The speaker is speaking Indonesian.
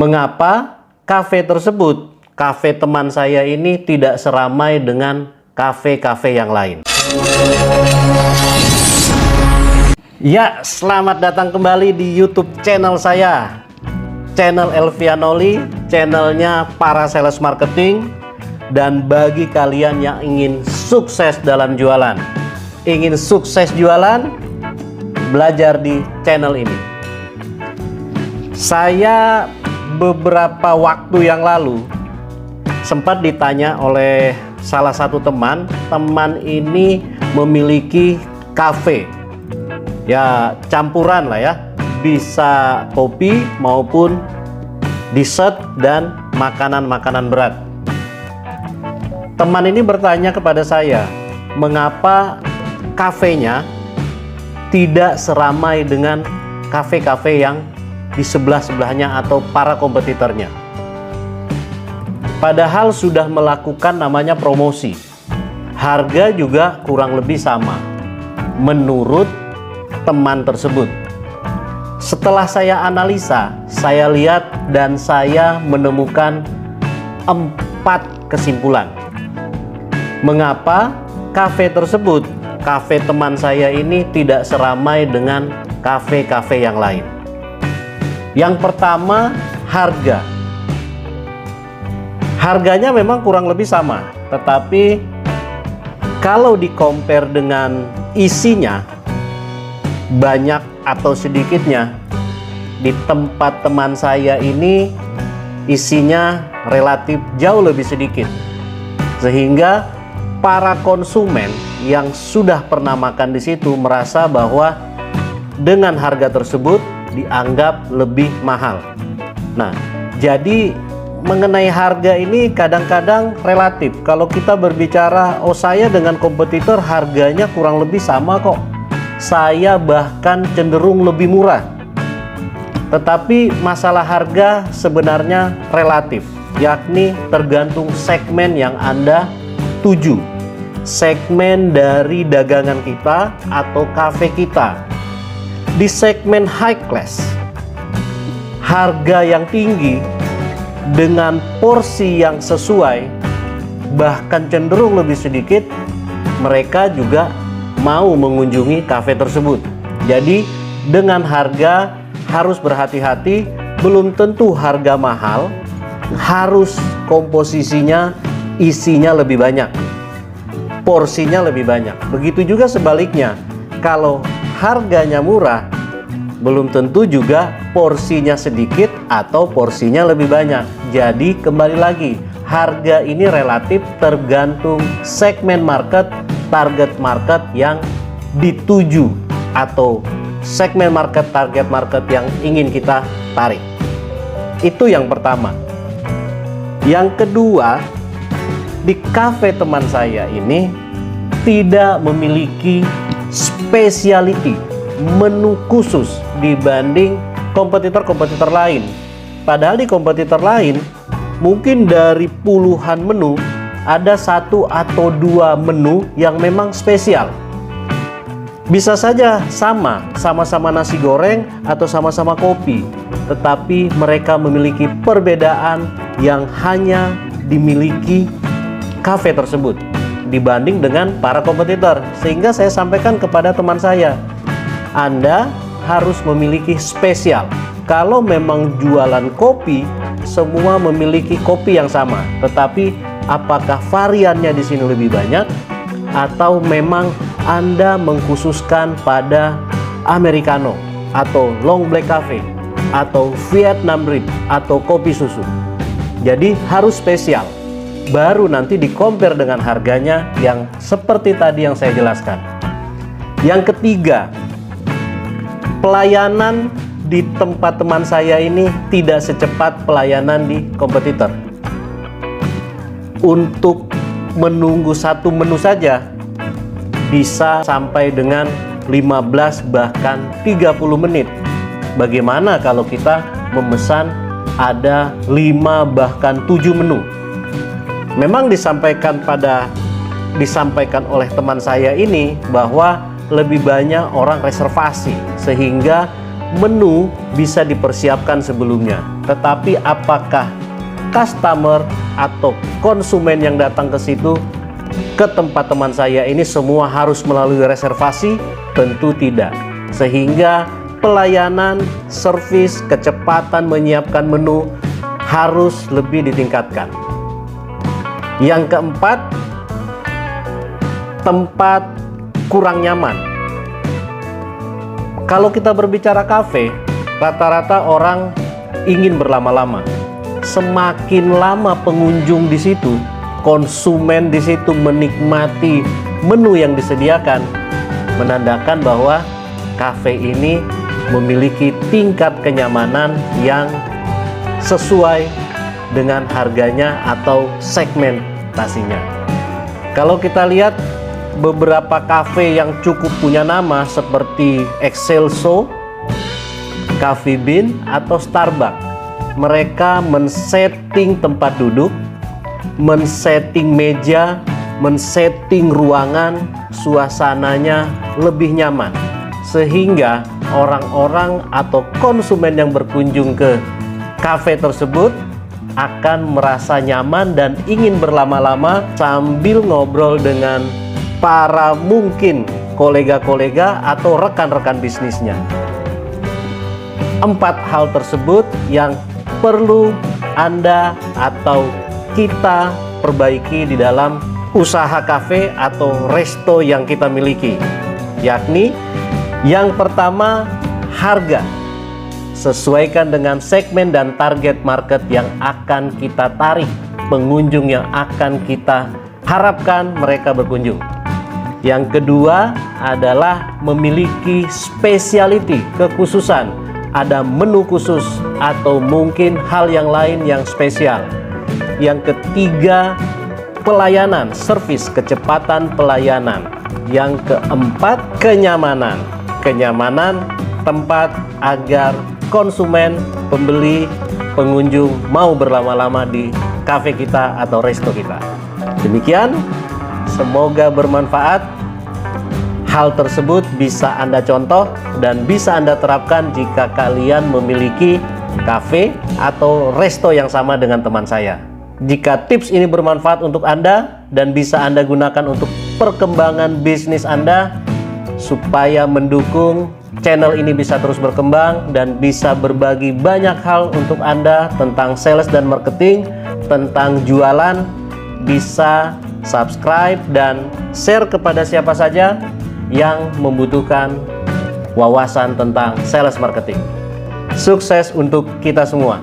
Mengapa kafe tersebut, kafe teman saya ini tidak seramai dengan kafe-kafe yang lain? Ya, selamat datang kembali di YouTube channel saya, channel Elvianoli, channelnya para sales marketing. Dan bagi kalian yang ingin sukses dalam jualan, ingin sukses jualan, belajar di channel ini. Saya beberapa waktu yang lalu sempat ditanya oleh salah satu teman ini memiliki kafe, ya campuran lah ya, bisa kopi maupun dessert dan makanan-makanan berat. Teman ini bertanya kepada saya, mengapa kafenya tidak seramai dengan kafe-kafe yang di sebelah-sebelahnya atau para kompetitornya. Padahal sudah melakukan namanya promosi. Harga juga kurang lebih sama menurut teman tersebut. Setelah saya analisa, saya lihat dan saya menemukan 4 kesimpulan. Mengapa kafe tersebut, kafe teman saya ini tidak seramai dengan kafe-kafe yang lain? Yang pertama, harga. Harganya memang kurang lebih sama, tetapi kalau di-compare dengan isinya, banyak atau sedikitnya, di tempat teman saya ini isinya relatif jauh lebih sedikit. Sehingga para konsumen yang sudah pernah makan di situ merasa bahwa dengan harga tersebut dianggap lebih mahal. Nah, jadi mengenai harga ini kadang-kadang relatif. Kalau kita berbicara, oh saya dengan kompetitor harganya kurang lebih sama kok, saya bahkan cenderung lebih murah. Tetapi masalah harga sebenarnya relatif, yakni tergantung segmen yang Anda tuju, segmen dari dagangan kita atau kafe kita. Di segmen high class, harga yang tinggi dengan porsi yang sesuai, bahkan cenderung lebih sedikit, mereka juga mau mengunjungi kafe tersebut. Jadi dengan harga harus berhati-hati, belum tentu harga mahal, harus komposisinya, isinya lebih banyak, porsinya lebih banyak. Begitu juga sebaliknya, kalau harganya murah, belum tentu juga porsinya sedikit atau porsinya lebih banyak. Jadi kembali lagi, harga ini relatif tergantung segmen market, target market yang dituju atau segmen market, target market yang ingin kita tarik. Itu yang pertama. Yang kedua, di kafe teman saya ini tidak memiliki specialty, menu khusus dibanding kompetitor-kompetitor lain. Padahal di kompetitor lain mungkin dari puluhan menu ada 1 atau 2 menu yang memang spesial. Bisa saja sama-sama nasi goreng atau sama-sama kopi, tetapi mereka memiliki perbedaan yang hanya dimiliki kafe tersebut dibanding dengan para kompetitor. Sehingga saya sampaikan kepada teman saya, Anda harus memiliki spesial. Kalau memang jualan kopi, semua memiliki kopi yang sama, tetapi apakah variannya di sini lebih banyak atau memang Anda mengkhususkan pada Americano atau Long Black Cafe atau Vietnam Drip atau kopi susu. Jadi harus spesial. Baru nanti di-compare dengan harganya yang seperti tadi yang saya jelaskan. Yang ketiga, pelayanan di tempat teman saya ini tidak secepat pelayanan di kompetitor. Untuk menunggu satu menu saja bisa sampai dengan 15 bahkan 30 menit. Bagaimana kalau kita memesan ada 5 bahkan 7 menu? Memang disampaikan oleh teman saya ini bahwa lebih banyak orang reservasi sehingga menu bisa dipersiapkan sebelumnya. tetapi apakah customer atau konsumen yang datang ke situ, ke tempat teman saya ini semua harus melalui reservasi? Tentu tidak. Sehingga pelayanan, servis, kecepatan menyiapkan menu harus lebih ditingkatkan. Yang keempat, tempat kurang nyaman. Kalau kita berbicara kafe, rata-rata orang ingin berlama-lama. Semakin lama pengunjung di situ, konsumen di situ menikmati menu yang disediakan, menandakan bahwa kafe ini memiliki tingkat kenyamanan yang sesuai dengan harganya atau segmentasinya. Kalau kita lihat beberapa kafe yang cukup punya nama seperti Excelso, Coffee Bean, atau Starbucks, mereka men-setting tempat duduk, men-setting meja, men-setting ruangan, suasananya lebih nyaman, sehingga orang-orang atau konsumen yang berkunjung ke kafe tersebut akan merasa nyaman dan ingin berlama-lama sambil ngobrol dengan para mungkin kolega-kolega atau rekan-rekan bisnisnya. 4 hal tersebut yang perlu Anda atau kita perbaiki di dalam usaha kafe atau resto yang kita miliki, yakni yang pertama, harga. Sesuaikan dengan segmen dan target market yang akan kita tarik, pengunjung yang akan kita harapkan mereka berkunjung. Yang kedua adalah memiliki specialty, kekhususan. Ada menu khusus atau mungkin hal yang lain yang spesial. Yang ketiga, pelayanan, servis, kecepatan pelayanan. Yang keempat, kenyamanan. Kenyamanan tempat agar konsumen, pembeli, pengunjung mau berlama-lama di kafe kita atau resto kita. Demikian, semoga bermanfaat. Hal tersebut bisa Anda contoh dan bisa Anda terapkan jika kalian memiliki kafe atau resto yang sama dengan teman saya. Jika tips ini bermanfaat untuk Anda dan bisa Anda gunakan untuk perkembangan bisnis Anda, supaya mendukung channel ini bisa terus berkembang dan bisa berbagi banyak hal untuk Anda tentang sales dan marketing, tentang jualan, bisa subscribe dan share kepada siapa saja yang membutuhkan wawasan tentang sales marketing. Sukses untuk kita semua.